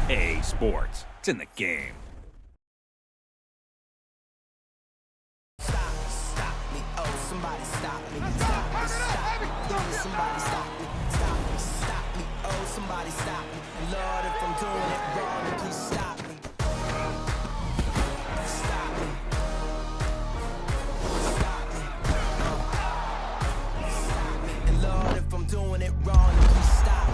EA Sports. It's in the game. Stop me, oh, somebody stop me. Stop me, stop me, please, somebody stop me. Stop me, oh, somebody stop me. Lord, if I'm doing it wrong, then please stop me. Stop me. Stop me. Stop me. And Lord, if I'm doing it wrong, then please stop me.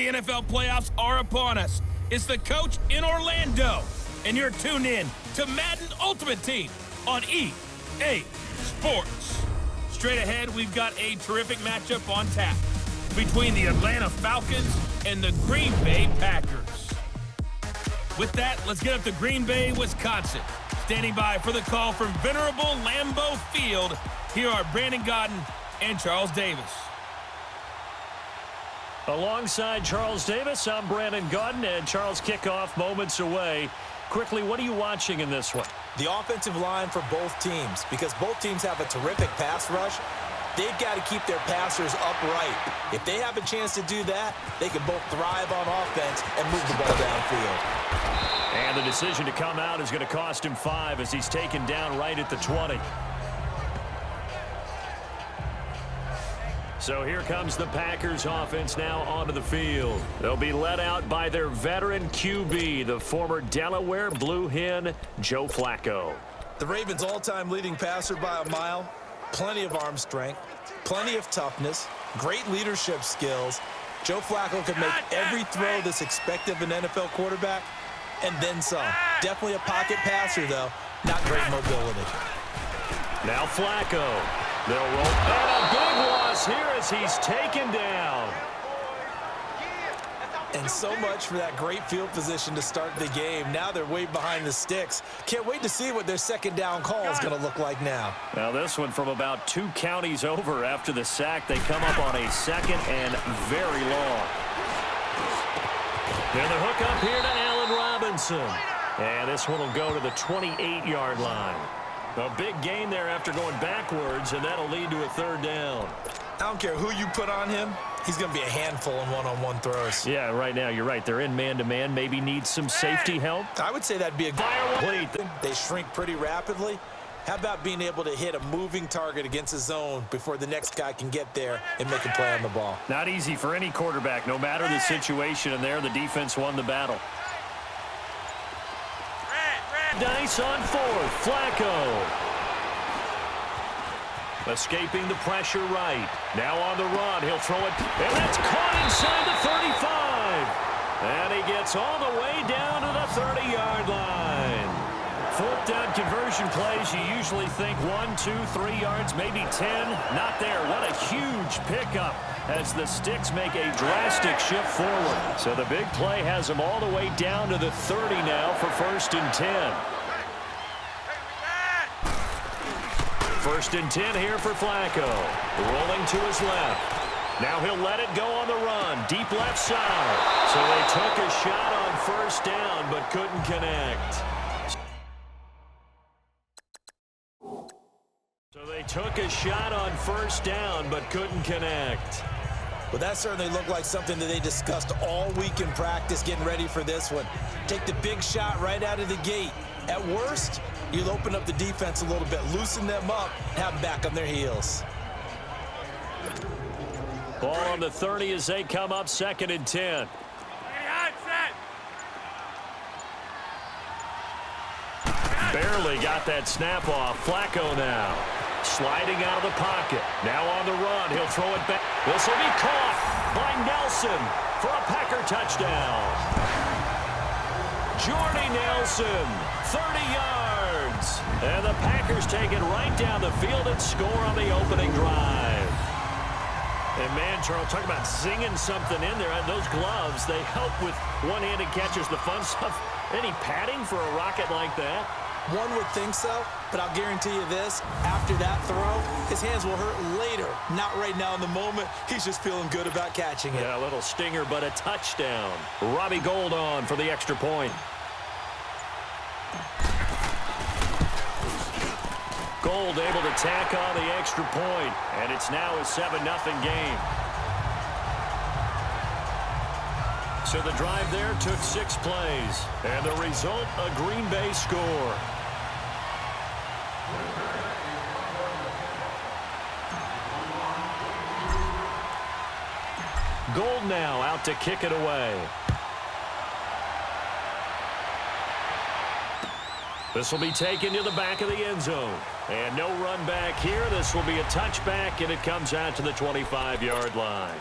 NFL playoffs are upon us. It's the coach in Orlando, and you're tuned in to Madden Ultimate Team on EA Sports. Straight ahead, we've got a terrific matchup on tap between the Atlanta Falcons and the Green Bay Packers. With that, let's get up to Green Bay, Wisconsin. Standing by for the call from venerable Lambeau Field, here are Brandon Gaudin and Charles Davis. Alongside Charles Davis, I'm Brandon Gaudin, and Charles, kickoff moments away. Quickly, what are you watching in this one? The offensive line for both teams, because both teams have a terrific pass rush. They've got to keep their passers upright. If they have a chance to do that, they can both thrive on offense and move the ball downfield. And the decision to come out is going to cost him 5 as he's taken down right at the 20. So here comes the Packers offense now onto the field. They'll be led out by their veteran QB, the former Delaware Blue Hen, Joe Flacco. The Ravens' all-time leading passer by a mile, plenty of arm strength, plenty of toughness, great leadership skills. Joe Flacco can make every throw that's expected of an NFL quarterback, and then some. Definitely a pocket passer, though. Not great mobility. Now Flacco. They'll roll. And a big loss here as he's taken down. And so much for that great field position to start the game. Now they're way behind the sticks. Can't wait to see what their second down call is going to look like now. Now this one from about 2 counties over after the sack. They come up on a second and very long. And the hook up here to Allen Robinson. And this one will go to the 28-yard line. A big gain there after going backwards, and that'll lead to a 3rd down. I don't care who you put on him. He's going to be a handful in one-on-one throws. Yeah, right now, you're right. They're in man-to-man. Maybe need some safety help. I would say that'd be a Fire. They shrink pretty rapidly. How about being able to hit a moving target against a zone before the next guy can get there and make a play on the ball? Not easy for any quarterback, no matter the situation, and there the defense won the battle. Dice on 4th. Flacco. Escaping the pressure right. Now on the run. He'll throw it. And that's caught inside the 35. And he gets all the way down to the 30-yard line. 4th down conversion plays, you usually think 1, 2, 3 yards, maybe 10. Not there. What a huge pickup as the sticks make a drastic shift forward. So the big play has them all the way down to the 30 now for 1st and 10. 1st and 10 here for Flacco. Rolling to his left. Now he'll let it go on the run. Deep left side. So they took a shot on 1st down but couldn't connect. So they took a shot on 1st down but couldn't connect. Well, that certainly looked like something that they discussed all week in practice getting ready for this one. Take the big shot right out of the gate. At worst, you'll open up the defense a little bit, loosen them up, have them back on their heels. Ball on the 30 as they come up 2nd and 10. Barely got that snap off. Flacco now. Sliding out of the pocket. Now on the run. He'll throw it back. This will be caught by Nelson for a Packer touchdown. Jordy Nelson, 30 yards. And the Packers take it right down the field and score on the opening drive. And man, Charles, talk about zinging something in there. Those gloves, they help with one-handed catches, the fun stuff. Any padding for a rocket like that? One would think so, but I'll guarantee you this, after that throw, his hands will hurt later. Not right now in the moment. He's just feeling good about catching it. Yeah, a little stinger, but a touchdown. Robbie Gould on for the extra point. Gould able to tack on the extra point, and it's now a 7-0 game. So the drive there took 6 plays, and the result, a Green Bay score. Gould now out to kick it away. This will be taken to the back of the end zone. And no run back here. This will be a touchback, and it comes out to the 25-yard line.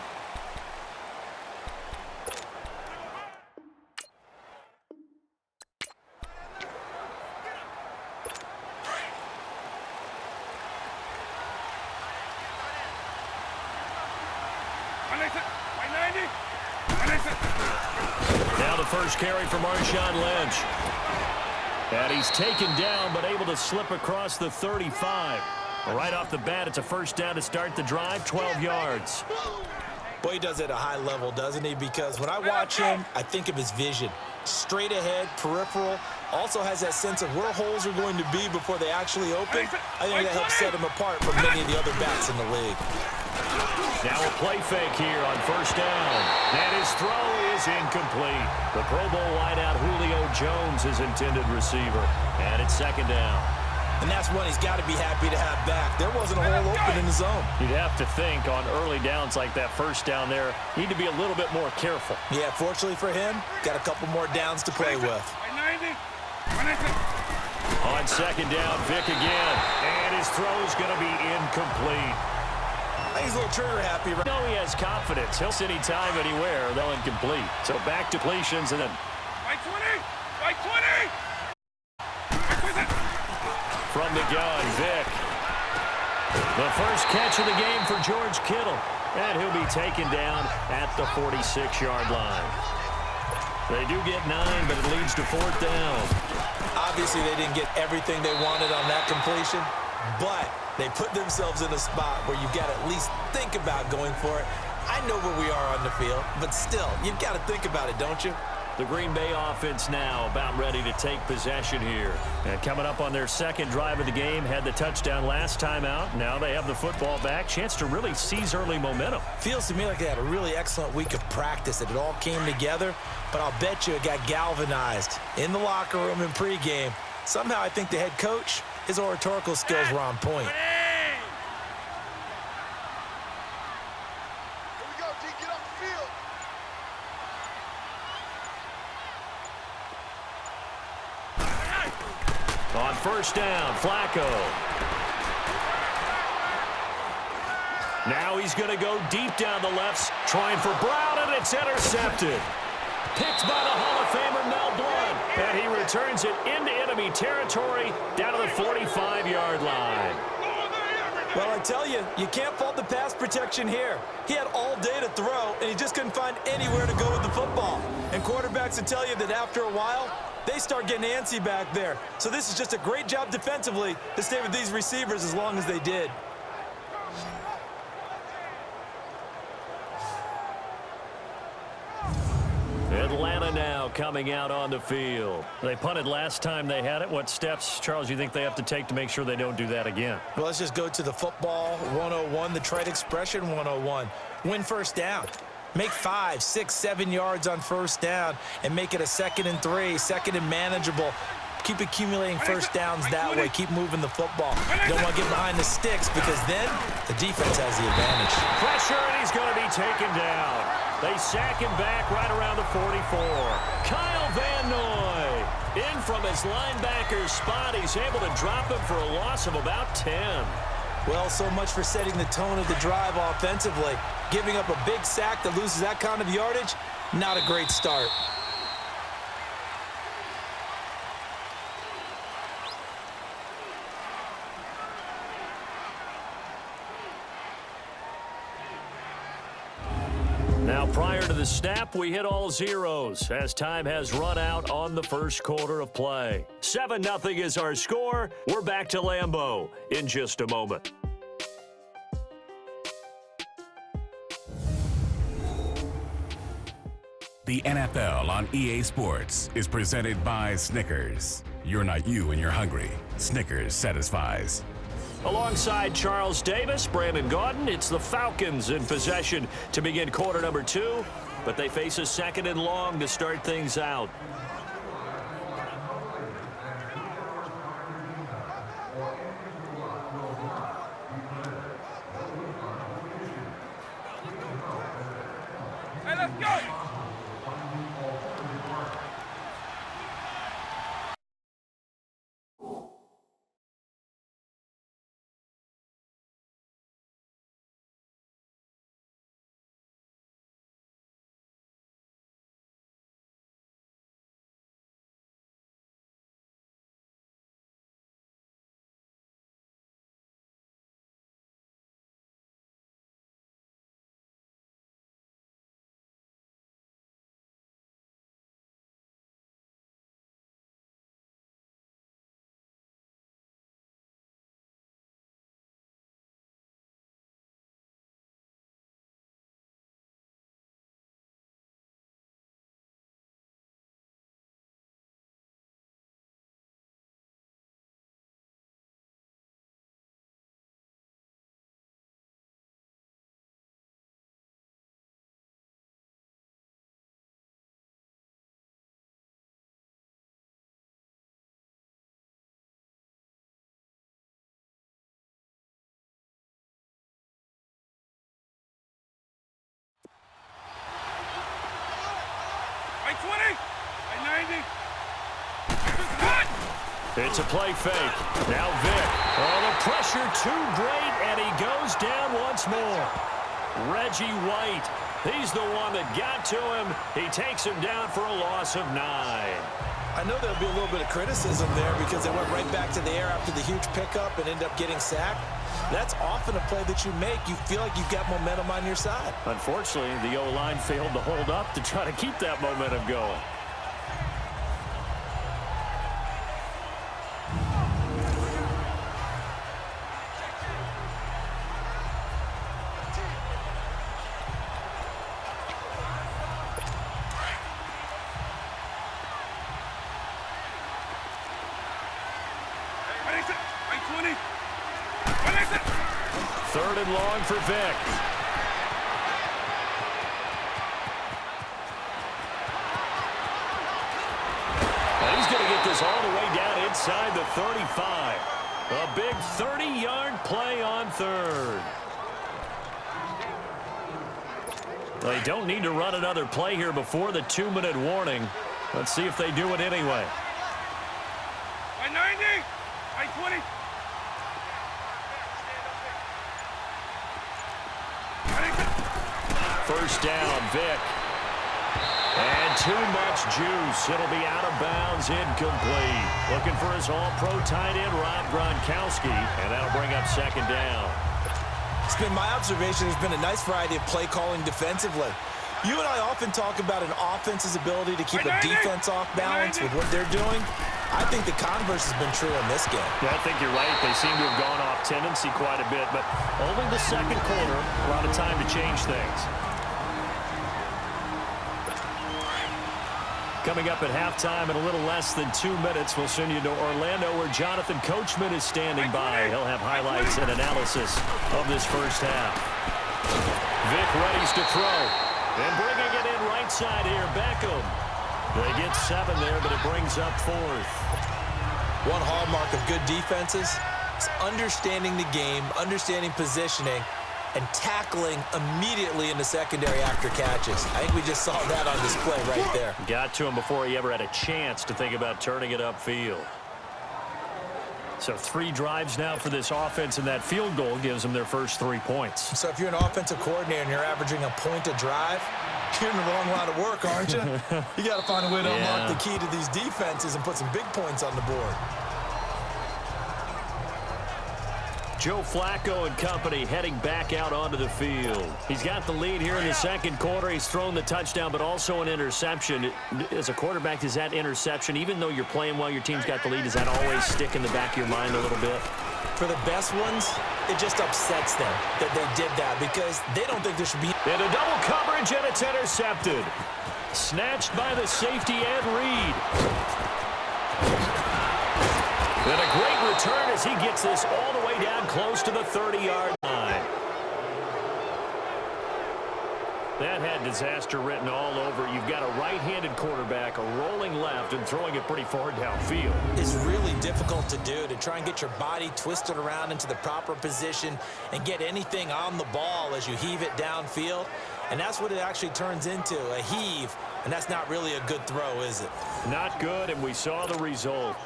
first carry for Marshawn Lynch. And he's taken down, but able to slip across the 35. Right off the bat, it's a first down to start the drive, 12 yards. Boy, he does it at a high level, doesn't he? Because when I watch him, I think of his vision. Straight ahead, peripheral, also has that sense of where holes are going to be before they actually open. I think that helps set him apart from many of the other backs in the league. Now a play fake here on first down. And his throw is incomplete. The Pro Bowl wideout Julio Jones is intended receiver. And it's second down. And that's one he's got to be happy to have back. There wasn't a hole open in the zone. You'd have to think on early downs like that first down there, you need to be a little bit more careful. Yeah, fortunately for him, got a couple more downs to play with. On second down, Vick again. And his throw's going to be incomplete. I think he's a little trigger happy. No, he has confidence. He'll sit anytime, anywhere. They'll incomplete. So back to completions and then. Right 20! Right 20! From the gun, Vick. The first catch of the game for George Kittle. And he'll be taken down at the 46-yard line. They do get 9, but it leads to fourth down. Obviously, they didn't get everything they wanted on that completion, but they put themselves in a spot where you've got to at least think about going for it. I know where we are on the field, but still, you've got to think about it, don't you? The Green Bay offense now about ready to take possession here. And coming up on their second drive of the game, had the touchdown last time out. Now they have the football back. Chance to really seize early momentum. Feels to me like they had a really excellent week of practice, that it all came together, but I'll bet you it got galvanized in the locker room in pregame. Somehow I think the head coach, his oratorical skills were on point. On first down, Flacco. Now he's going to go deep down the left, trying for Brown, and it's intercepted. Picked by the Hall of Famer Mel Blount, and he returns it into enemy territory down to the 45-yard line. Well, I tell you, you can't fault the pass protection here. He had all day to throw, and he just couldn't find anywhere to go with the football. And quarterbacks will tell you that after a while, they start getting antsy back there. So this is just a great job defensively to stay with these receivers as long as they did. Atlanta now coming out on the field. They punted last time they had it. What steps, Charles, you think they have to take to make sure they don't do that again? Well, let's just go to the football 101, the trite expression 101. Win first down. Make 5, 6, 7 yards on first down and make it a 2nd and 3, 2nd and manageable. Keep accumulating first downs that way. Keep moving the football. Don't want to get behind the sticks because then the defense has the advantage. Pressure, and he's going to be taken down. They sack him back right around the 44. Kyle Van Noy in from his linebacker's spot. He's able to drop him for a loss of about 10. Well, so much for setting the tone of the drive offensively. Giving up a big sack that loses that kind of yardage, not a great start. Now, prior to the snap, we hit all zeros as time has run out on the first quarter of play. 7-0 is our score. We're back to Lambeau in just a moment. The NFL on EA Sports is presented by Snickers. You're not you when you're hungry. Snickers satisfies. Alongside Charles Davis, Brandon Gaudin, it's the Falcons in possession to begin quarter number 2, but they face a 2nd and long to start things out. Hey, let's go! Right 20. Right 90. Good. It's a play fake. Now Vic. Oh, the pressure too great, and he goes down once more. Reggie White. He's the one that got to him. He takes him down for a loss of 9. I know there'll be a little bit of criticism there because they went right back to the air after the huge pickup and ended up getting sacked. That's often a play that you make. You feel like you've got momentum on your side. Unfortunately, the O-line failed to hold up to try to keep that momentum going. Third and long for Vic. And he's going to get this all the way down inside the 35. A big 30-yard play on third. They don't need to run another play here before the 2-minute warning. Let's see if they do it anyway. Right 90. Right 20. First down, Vic. And too much juice. It'll be out of bounds, incomplete. Looking for his all-pro tight end, Rob Gronkowski, and that'll bring up second down. It's been my observation there's been a nice variety of play calling defensively. You and I often talk about an offense's ability to keep a defense off balance with what they're doing. I think the converse has been true in this game. Yeah, I think you're right. They seem to have gone off tendency quite a bit, but only the second quarter, a lot of time to change things. Coming up at halftime in a little less than 2 minutes, we'll send you to Orlando where Jonathan Coachman is standing by. He'll have highlights and analysis of this first half. Vic readies to throw. And bringing it in right side here, Beckham. They get 7 there, but it brings up 4th. One hallmark of good defenses is understanding the game, understanding positioning, and tackling immediately in the secondary after catches. I think we just saw that on display right there. Got to him before he ever had a chance to think about turning it upfield. So 3 drives now for this offense, and that field goal gives them their first 3 points. So if you're an offensive coordinator and you're averaging a point a drive, you're in the wrong line of work, aren't you? You got to find a way to unlock the key to these defenses and put some big points on the board. Joe Flacco and company heading back out onto the field. He's got the lead here in the second quarter. He's thrown the touchdown, but also an interception. As a quarterback, is that interception, even though you're playing well, your team's got the lead, does that always stick in the back of your mind a little bit? For the best ones, it just upsets them that they did that because they don't think there should be. In a double coverage, and it's intercepted. Snatched by the safety, Ed Reed. And a great return as he gets this all the way down close to the 30-yard line. That had disaster written all over. You've got a right-handed quarterback, a rolling left, and throwing it pretty far downfield. It's really difficult to do, to try and get your body twisted around into the proper position and get anything on the ball as you heave it downfield. And that's what it actually turns into, a heave. And that's not really a good throw, is it? Not good, and we saw the result.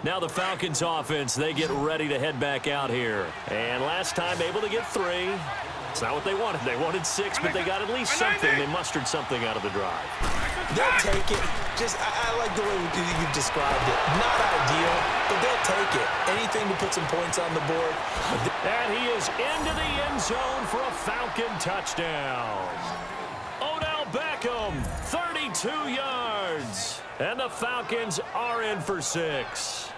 Now the Falcons offense, they get ready to head back out here. And last time able to get 3. It's not what they wanted. They wanted 6, but they got at least something. They mustered something out of the drive. They'll take it. I like the way you've described it. Not ideal, but they'll take it. Anything to put some points on the board. And he is into the end zone for a Falcon touchdown. Odell Beckham, 32 yards. And the Falcons are in for 6.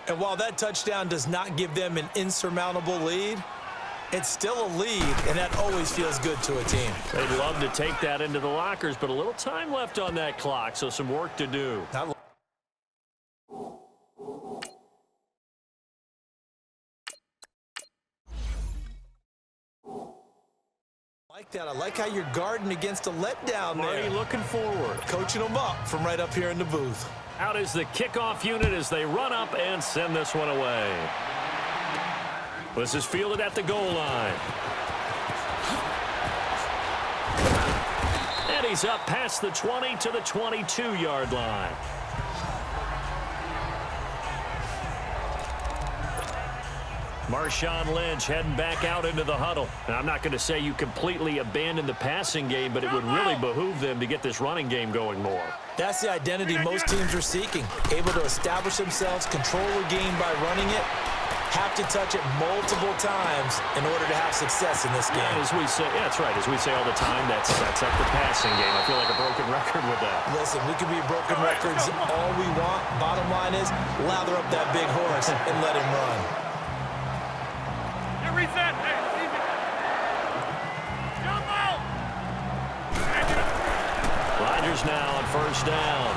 And while that touchdown does not give them an insurmountable lead, it's still a lead, and that always feels good to a team. They'd love to take that into the lockers, but a little time left on that clock, so some work to do. I like how you're guarding against a letdown there. Already looking forward. Coaching them up from right up here in the booth. Out is the kickoff unit as they run up and send this one away. This is fielded at the goal line. And he's up past the 20 to the 22-yard line. Marshawn Lynch heading back out into the huddle. And I'm not going to say you completely abandon the passing game, but it would really behoove them to get this running game going more. That's the identity most teams are seeking. Able to establish themselves, control the game by running it, have to touch it multiple times in order to have success in this game. Yeah, as we say, yeah, that's right. As we say all the time, that sets up the passing game. I feel like a broken record with that. Listen, we can be broken records all we want. Bottom line is, lather up that big horse and let him run. Reset. Hey, easy. Jump out. Rodgers now on first down.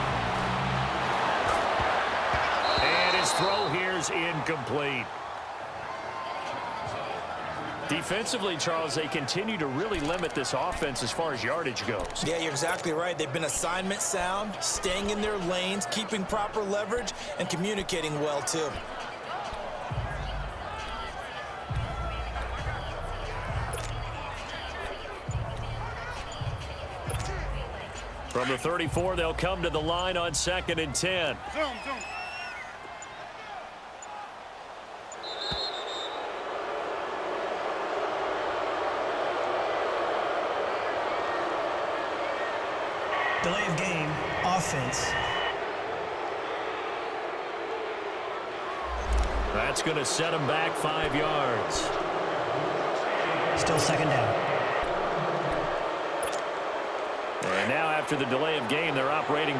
And his throw here is incomplete. Defensively, Charles, they continue to really limit this offense as far as yardage goes. Yeah, you're exactly right. They've been assignment sound, staying in their lanes, keeping proper leverage, and communicating well, too. From the 34, they'll come to the line on 2nd and 10. Zoom. Delay of game, offense. That's going to set him back 5 yards. Still second down. And now after the delay of game, they're operating.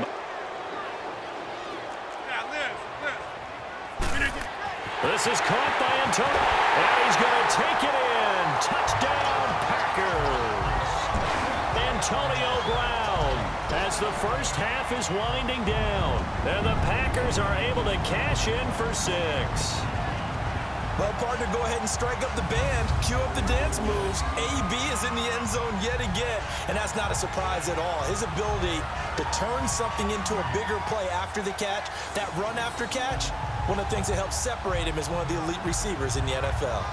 This is caught by Antonio. And he's going to take it in. Touchdown, Packers. Antonio Brown, as the first half is winding down. And the Packers are able to cash in for 6. Well, partner, go ahead and strike up the band. Cue up the dance moves. AB is in the end zone yet again, and that's not a surprise at all. His ability to turn something into a bigger play after the catch, that run after catch, one of the things that helps separate him as one of the elite receivers in the NFL.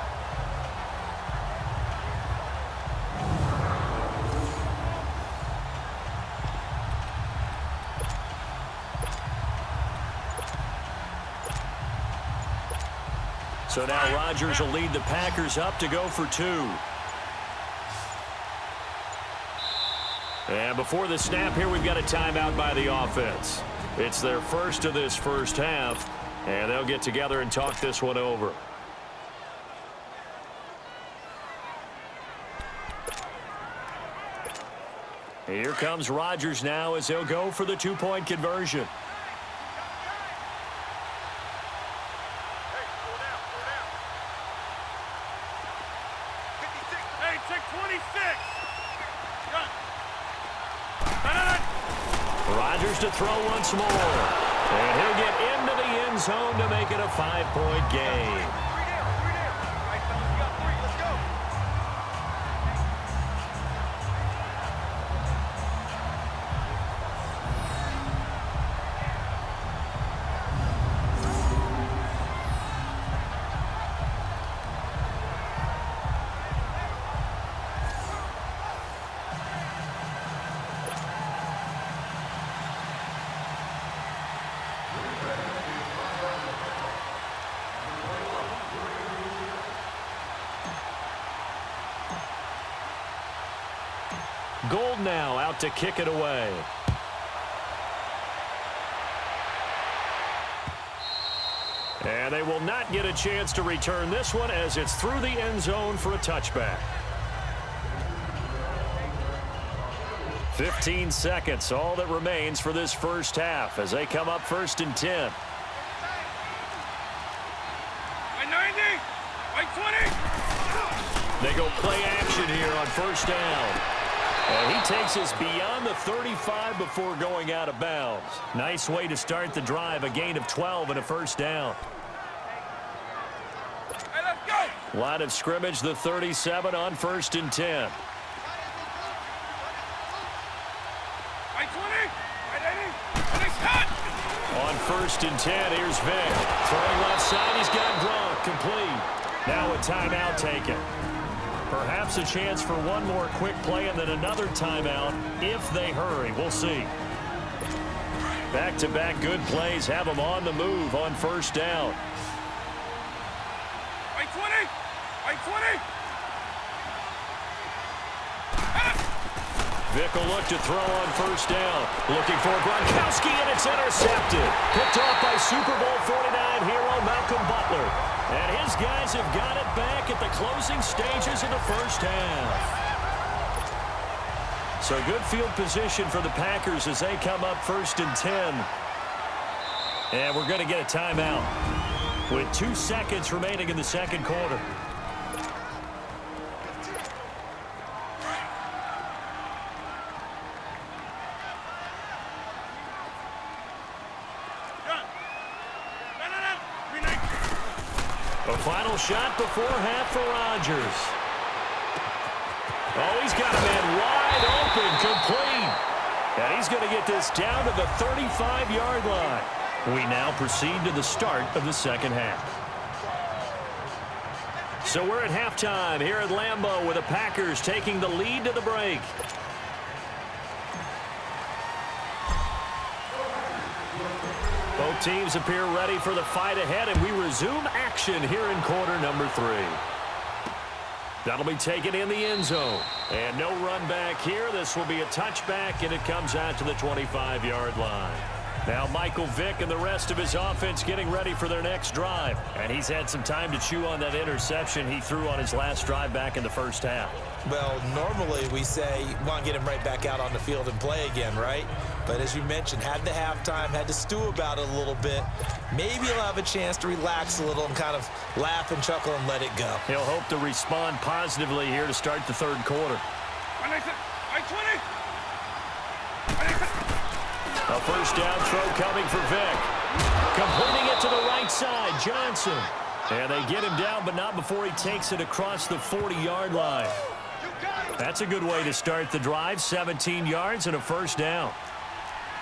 So now Rodgers will lead the Packers up to go for 2. And before the snap here, we've got a timeout by the offense. It's their first of this first half, and they'll get together and talk this one over. Here comes Rodgers now as they'll go for the 2-point conversion. Rodgers to throw once more. And he'll get into the end zone to make it a 5-point game. Gold now out to kick it away. And they will not get a chance to return this one as it's through the end zone for a touchback. 15 seconds, all that remains for this first half as they come up 1st and 10. By 90, by 20. They go play action here on first down. And he takes us beyond the 35 before going out of bounds. Nice way to start the drive, a gain of 12 and a first down. Hey, let's go. Line of scrimmage, the 37 on 1st and 10. By 20, by 80, and it's cut. On 1st and 10, here's Vick. Throwing left side, he's got Gronk, complete. Now a timeout taken. Perhaps a chance for one more quick play and then another timeout if they hurry. We'll see. Back-to-back good plays have them on the move on first down. Right 20! Right 20! Vick will look to throw on first down. Looking for Gronkowski, and it's intercepted. Picked off by Super Bowl 49 hero Malcolm Butler. And his guys have got it back at the closing stages of the first half. So good field position for the Packers as they come up 1st and 10. And we're going to get a timeout with 2 seconds remaining in the second quarter. A final shot before half for Rodgers. Oh, he's got a man wide open, complete. And he's going to get this down to the 35-yard line. We now proceed to the start of the second half. So we're at halftime here at Lambeau with the Packers taking the lead to the break. Both teams appear ready for the fight ahead, and we resume action here in quarter number 3. That'll be taken in the end zone. And no run back here. This will be a touchback, and it comes out to the 25-yard line. Now Michael Vick and the rest of his offense getting ready for their next drive. And he's had some time to chew on that interception he threw on his last drive back in the first half. Well, normally we say you want to get him right back out on the field and play again, right? But as you mentioned, had the halftime, had to stew about it a little bit. Maybe he'll have a chance to relax a little and kind of laugh and chuckle and let it go. He'll hope to respond positively here to start the third quarter. A first down throw coming for Vick. Completing it to the right side, Johnson. And they get him down, but not before he takes it across the 40-yard line. That's a good way to start the drive, 17 yards and a first down.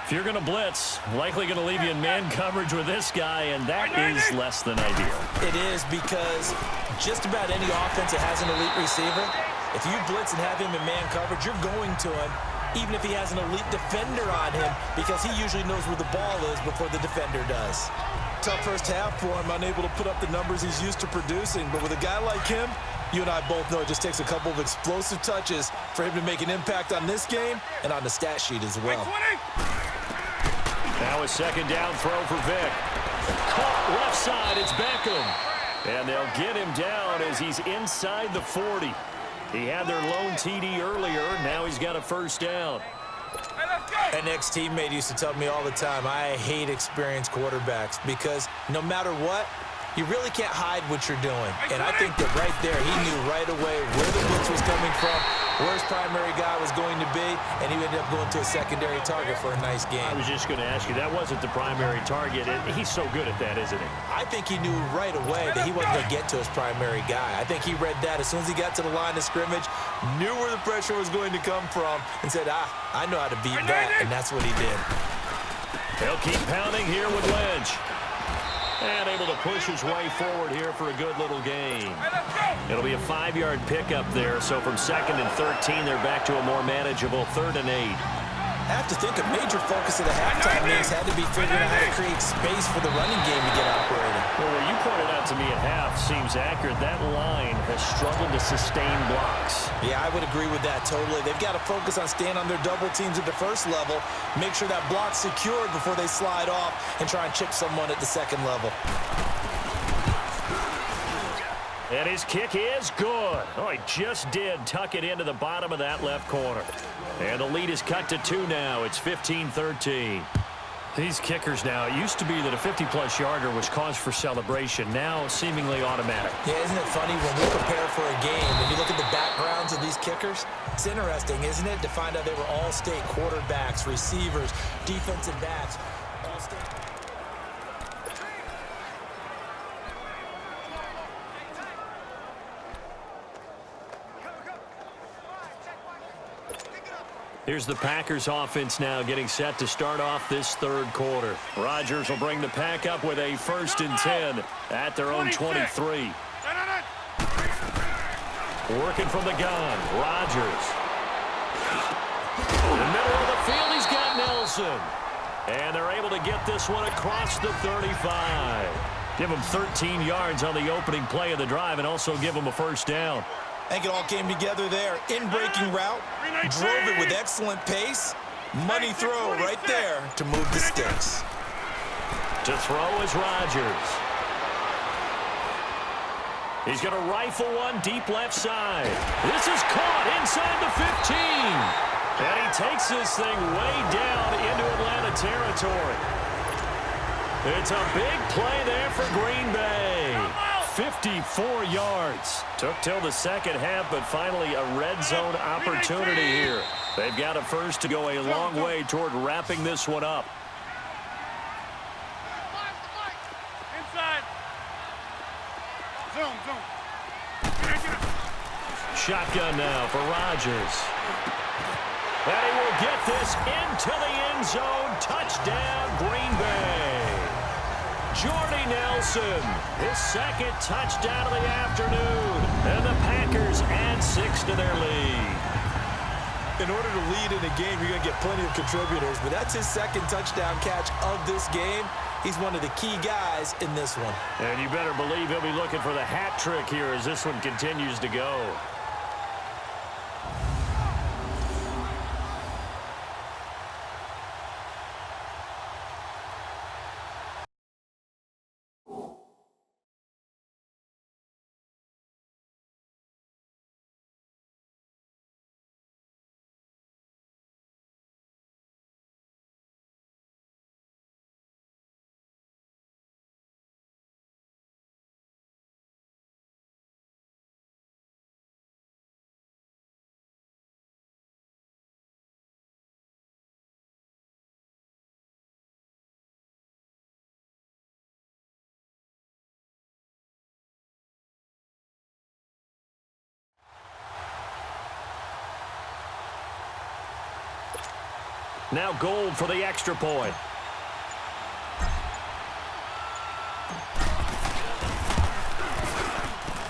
If you're going to blitz, likely going to leave you in man coverage with this guy, and that is less than ideal. It is, because just about any offense that has an elite receiver, if you blitz and have him in man coverage, you're going to him, even if he has an elite defender on him, because he usually knows where the ball is before the defender does. Tough first half for him, unable to put up the numbers he's used to producing, but with a guy like him, you and I both know it just takes a couple of explosive touches for him to make an impact on this game and on the stat sheet as well. Now a second down throw for Vick. Caught left side, it's Beckham. And they'll get him down as he's inside the 40. He had their lone TD earlier. Now he's got a first down. An ex-teammate used to tell me all the time, I hate experienced quarterbacks because no matter what, you really can't hide what you're doing. And I think that right there, he knew right away where the blitz was coming from, where his primary guy was going to be, and he ended up going to a secondary target for a nice game. I was just going to ask you, that wasn't the primary target. He's so good at that, isn't he? I think he knew right away that he wasn't going to get to his primary guy. I think he read that as soon as he got to the line of scrimmage, knew where the pressure was going to come from, and said, I know how to beat that, and that's what he did. They'll keep pounding here with Lynch. And able to push his way forward here for a good little gain. It'll be a 5-yard pickup there, so from 2nd and 13, they're back to a more manageable 3rd and 8. I have to think a major focus of the halftime games had to be figuring out how to create space for the running game to get operating. Well, what you pointed out to me at half seems accurate. That line has struggled to sustain blocks. Yeah, I would agree with that totally. They've got to focus on staying on their double teams at the first level, make sure that block's secured before they slide off and try and chip someone at the second level. And his kick is good. Oh, he just did tuck it into the bottom of that left corner. And the lead is cut to 2 now. It's 15-13. These kickers now, it used to be that a 50-plus yarder was cause for celebration. Now, seemingly automatic. Yeah, isn't it funny when we prepare for a game, when you look at the backgrounds of these kickers, it's interesting, isn't it, to find out they were all-state quarterbacks, receivers, defensive backs, all-state. Here's the Packers offense now getting set to start off this third quarter. Rodgers will bring the pack up with a 1st and 10 at their own 23. Working from the gun, Rodgers. In the middle of the field, he's got Nelson. And they're able to get this one across the 35. Give them 13 yards on the opening play of the drive and also give them a first down. I think it all came together there. In-breaking route, drove it with excellent pace. Money throw right there to move the sticks. To throw is Rodgers. He's going to rifle one deep left side. This is caught inside the 15. And he takes this thing way down into Atlanta territory. It's a big play there for Green Bay. 54 yards. Took till the second half, but finally a red zone opportunity here. They've got a first to go a long way toward wrapping this one up. Inside. Zone. Shotgun now for Rodgers. And he will get this into the end zone. Touchdown, Green Bay. Jordy Nelson, his second touchdown of the afternoon. And the Packers add 6 to their lead. In order to lead in a game, you're going to get plenty of contributors, but that's his second touchdown catch of this game. He's one of the key guys in this one. And you better believe he'll be looking for the hat trick here as this one continues to go. Now Gold for the extra point.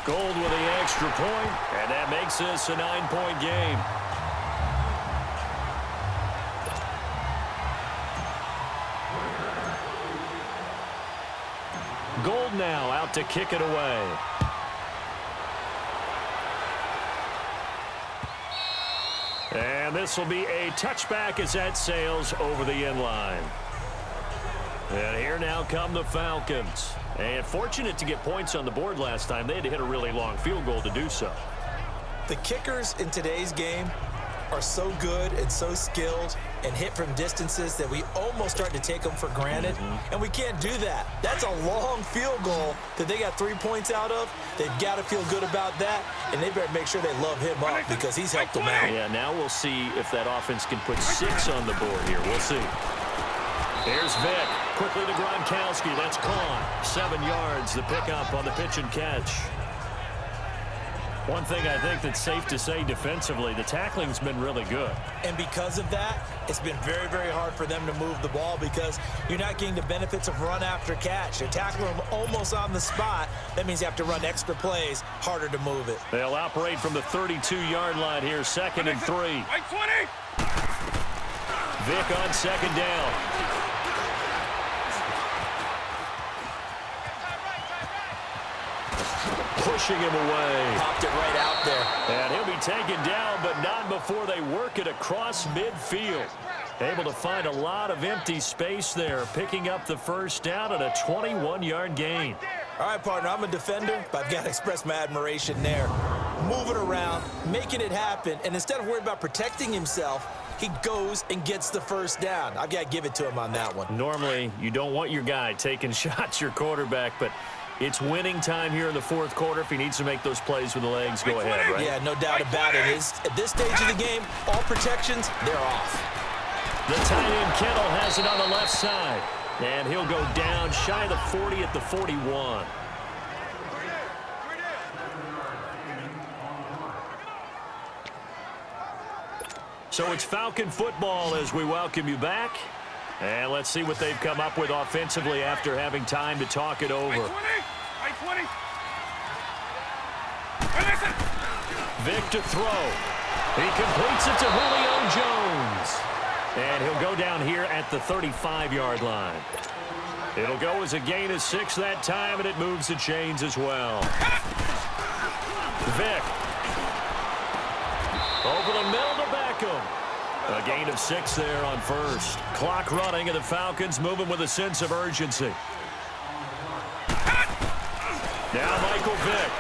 Gold with the extra point, and that makes this a 9-point game. Gold now out to kick it away. And this will be a touchback as that sails over the end line. And here now come the Falcons. And fortunate to get points on the board last time. They had to hit a really long field goal to do so. The kickers in today's game are so good and so skilled and hit from distances that we almost start to take them for granted. And we can't do that. That's a long field goal that they got 3 points out of. They've got to feel good about that, and they better make sure they love him up because he's helped them out. Yeah, now we'll see if that offense can put 6 on the board here. We'll see. Here's Vick. Quickly to Gronkowski. That's caught. 7 yards, the pickup on the pitch and catch. One thing I think that's safe to say defensively, the tackling's been really good. And because of that, it's been very, very hard for them to move the ball because you're not getting the benefits of run after catch. You're tackling them almost on the spot. That means you have to run extra plays, harder to move it. They'll operate from the 32-yard line here, 2nd and 3. Right 20. Vick on 2nd down. Pushing him away. Popped it right out there. And he'll be taken down, but not before they work it across midfield. Able to find a lot of empty space there, picking up the first down at a 21-yard gain. All right, partner, I'm a defender, but I've got to express my admiration there. Moving around, making it happen, and instead of worrying about protecting himself, he goes and gets the first down. I've got to give it to him on that one. Normally, you don't want your guy taking shots, your quarterback, but it's winning time here in the 4th quarter. If he needs to make those plays with the legs, go ahead, right? Yeah, no doubt about it. At this stage of the game, all protections, they're off. The tight end Kittle has it on the left side. And he'll go down shy of the 40 at the 41. So it's Falcon football as we welcome you back. And let's see what they've come up with offensively after having time to talk it over. Right 20. Vic to throw. He completes it to Julio Jones. And he'll go down here at the 35-yard line. It'll go as a gain of 6 that time, and it moves the chains as well. Vic. Over the middle to Beckham. A gain of 6 there on first. Clock running, and the Falcons moving with a sense of urgency. Now Michael Vick.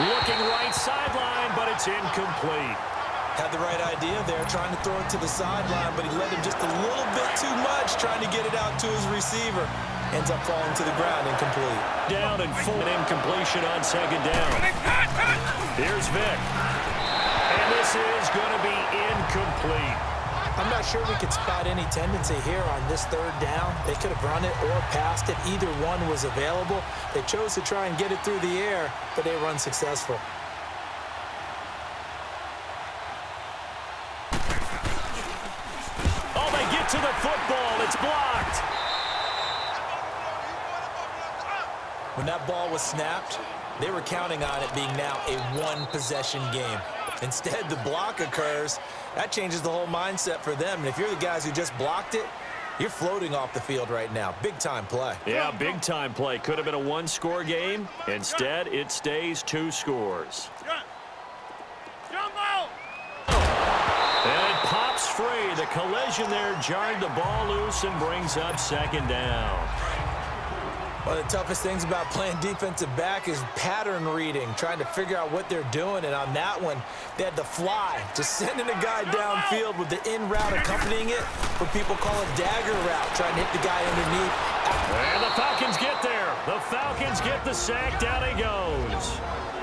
Looking right sideline, but it's incomplete. Had the right idea there, trying to throw it to the sideline, but he let him just a little bit too much, trying to get it out to his receiver. Ends up falling to the ground, incomplete. Down and full incompletion on second down. Here's Vic. And this is going to be incomplete. I'm not sure we could spot any tendency here on this third down. They could have run it or passed it. Either one was available. They chose to try and get it through the air, but they were unsuccessful. Oh, they get to the football. It's blocked. When that ball was snapped, they were counting on it being now a one-possession game. Instead, the block occurs. That changes the whole mindset for them. And if you're the guys who just blocked it, you're floating off the field right now. Big-time play. Yeah, big-time play. Could have been a one-score game. Instead, it stays 2 scores. And it pops free. The collision there jarred the ball loose and brings up second down. One of the toughest things about playing defensive back is pattern reading, trying to figure out what they're doing. And on that one, they had to fly, just sending a guy downfield with the in route accompanying it, what people call a dagger route, trying to hit the guy underneath. And the Falcons get there. The Falcons get the sack. Down he goes.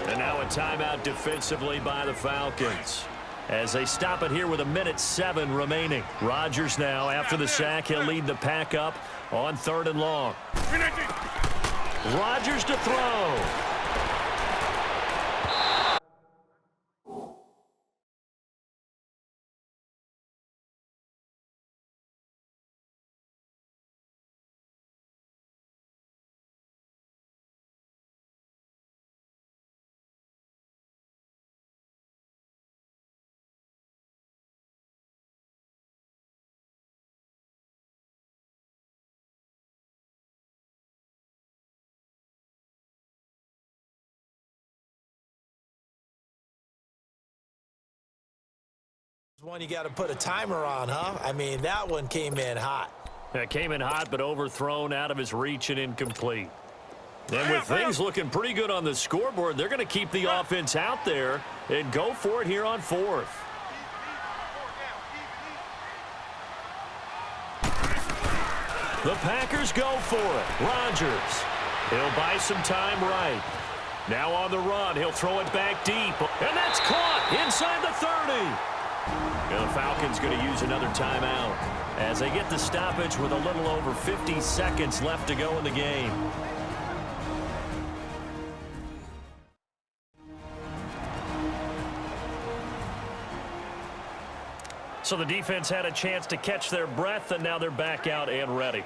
And now a timeout defensively by the Falcons, as they stop it here with 1:07 remaining. Rodgers now, after the sack, he'll lead the pack up on 3rd and long. Rodgers to throw. One you got to put a timer on, huh? I mean, that one came in hot. That came in hot, but overthrown, out of his reach, and incomplete. And with things looking pretty good on the scoreboard, they're going to keep the offense out there and go for it here on 4th. The Packers go for it. Rodgers. He'll buy some time right. Now on the run, he'll throw it back deep. And that's caught inside the 30. And the Falcons going to use another timeout as they get the stoppage with a little over 50 seconds left to go in the game. So the defense had a chance to catch their breath, and now they're back out and ready.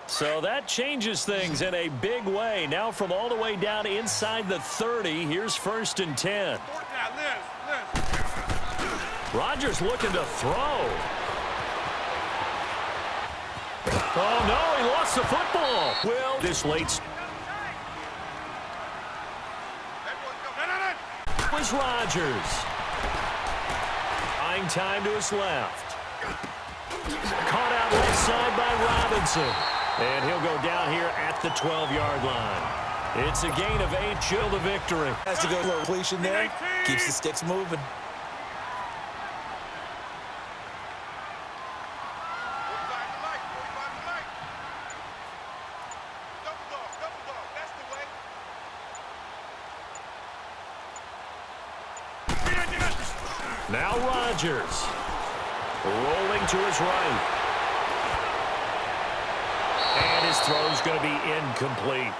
So that changes things in a big way. Now from all the way down inside the 30, here's 1st and 10. Rodgers looking to throw. Oh, no, he lost the football. Well, this late was Rodgers. Buying time to his left. Caught out left side by Robinson. And he'll go down here at the 12-yard line. It's a gain of 8, chill the victory. Has to go for completion there. Keeps the sticks moving. Now Rodgers. Rolling to his right. And his throw's going to be incomplete.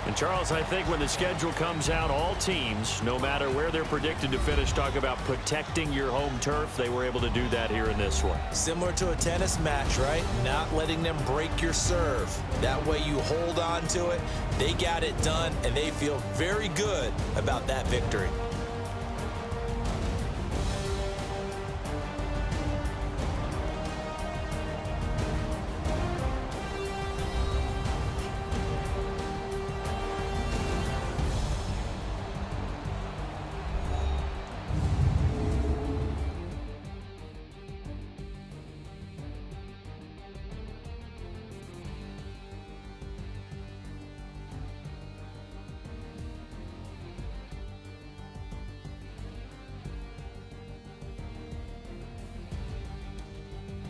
And Charles, I think when the schedule comes out, all teams, no matter where they're predicted to finish, talk about protecting your home turf. They were able to do that here in this one. Similar to a tennis match, right? Not letting them break your serve. That way you hold on to it. They got it done, and they feel very good about that victory.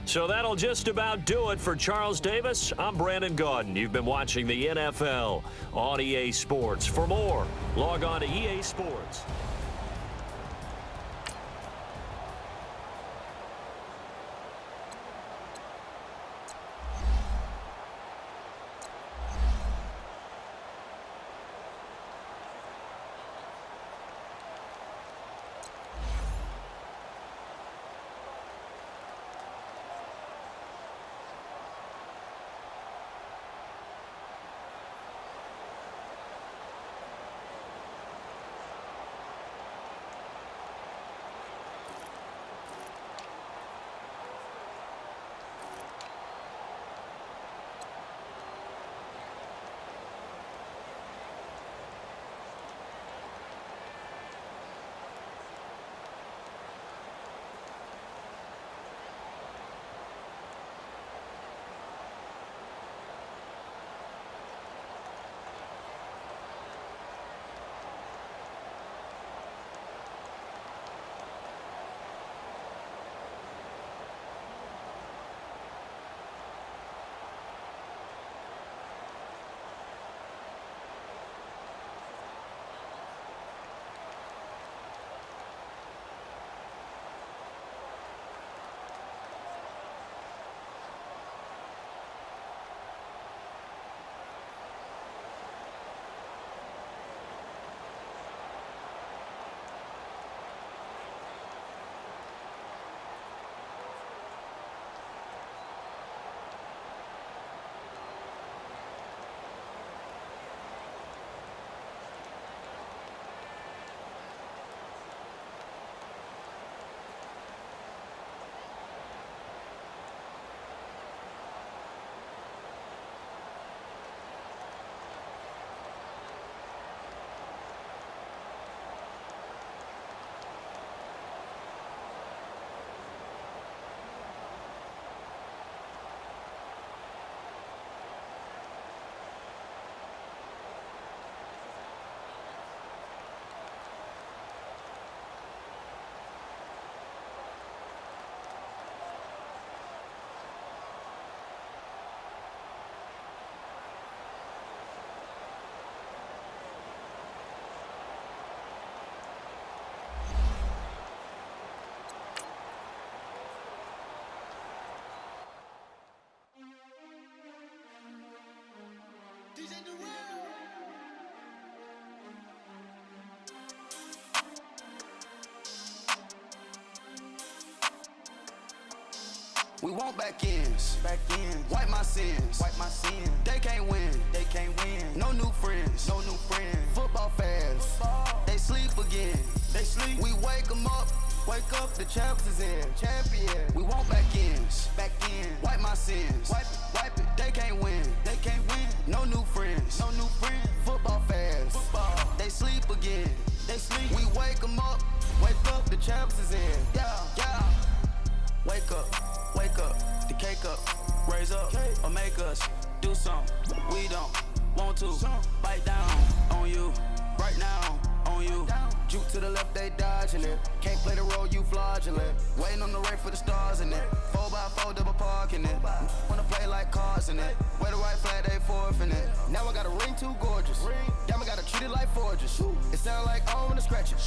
So that'll just about do it for Charles Davis. I'm Brandon Gaudin. You've been watching the NFL on EA Sports. For more, log on to EA Sports. We want back ends. Wipe my sins. They can't win. No new friends. Football fans. They sleep again. We wake them up. Wake up, the champs is in. Champion. We want back ends. Wipe my sins. Wipe it. They can't win. No new friends. Football fans. They sleep again. We wake them up. Wake up, the champs is in. Yeah. Wake up, the cake up, raise up, or make us do something we don't want to. Bite down on you, right now on you. Juke to the left, they dodging it. Can't play the role, you fraudulent. Waiting on the race for the stars in it. 4x4 double parking it. Wanna play like cars in it. Wear the right flag, they forfeiting it. Now I got a ring too gorgeous. Damn, I gotta treat it like forges. It sound like I wanna scratch it.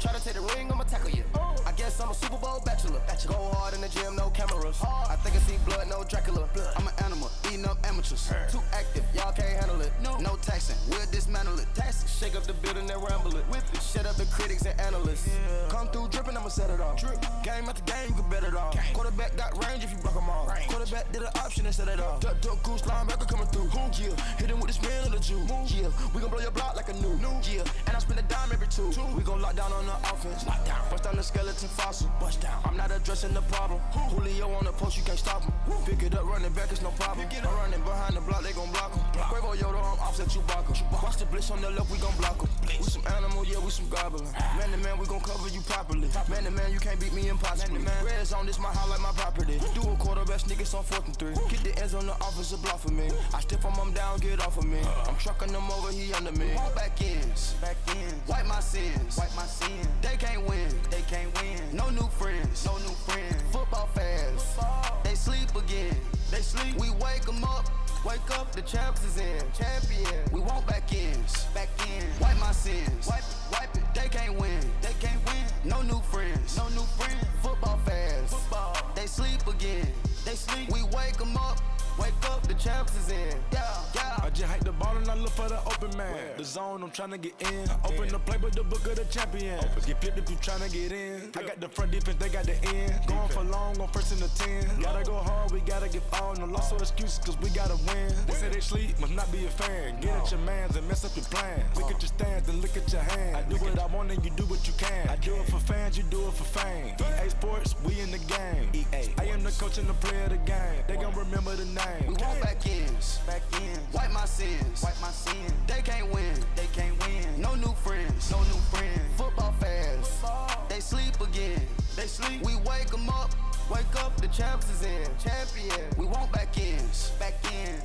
Try to take the ring, I'ma tackle you. I guess I'm a Super Bowl bachelor. Go hard in the gym, no cameras. I think I see blood, no Dracula. I'm an animal, eating clean up amateurs. Too active, y'all can't handle it. No taxing, we'll dismantle it. Taxing, shake up the building and ramble it. Whip it, shut up the critics and analysts. Come through dripping, I'ma set it off. Game after game, you can bet it off. Quarterback got range if you block them off. Quarterback did an option and set it off. Duck goose linebacker coming through. Yeah, hit him with the spin of the Jew. Yeah, we gon' blow your block like a new. Yeah, and I spend a dime every two. We gon' lock down on the offense. Bust down the skeleton fossil. Bust down. I'm not addressing the problem. Julio on the post, you can't stop him. Pick it up, running back, it's no problem. I'm running behind the block, they gon' block him. Quavo Yoda, I'm offset Chewbacca. Watch the blitz on the left, we gon' block him. We some animal, yeah, we some goblin. Man to man, we gon' cover you properly. Man to man, you can't beat me impossibly. Red zone, this my highlight, my property. Do a quarterback, niggas on 4th and 3. Get the ends on the offensive block for me. I stiff him down, get off of me. I'm trucking them over, he under me. All back ends, wipe my sins, They can't win, No new friends, Football fans, they sleep again. We wake them up. Wake up, the champs is in. Champion. We want back ends. Wipe my sins. Wipe it. They can't win. No new friends. Football fans. They sleep again. We wake them up. Wake up, the champs is in. Yeah. I just hike the ball and I look for the open man. The zone, I'm tryna get in. Open the playbook, the book of the champion. Get flipped if you tryna get in. I got the front defense, they got the end. Going for long on 1st and the 10. Gotta go hard, we gotta give all. No loss or excuses, cause we gotta win. They say they sleep, must not be a fan. Get at your mans and mess up your plans. Look at your stands and look at your hands. I do what I want and you do what you can. I do it for fans, you do it for fame. EA Sports, we in the game. I am the coach and the player of the game. They gon' remember the name. We want back ends. Wipe my sins. They can't win. No new friends. Football fans. They sleep again. We wake them up. Wake up, the champs is in. Champion. We want back ends.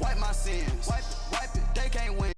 Wipe my sins. Wipe it. They can't win.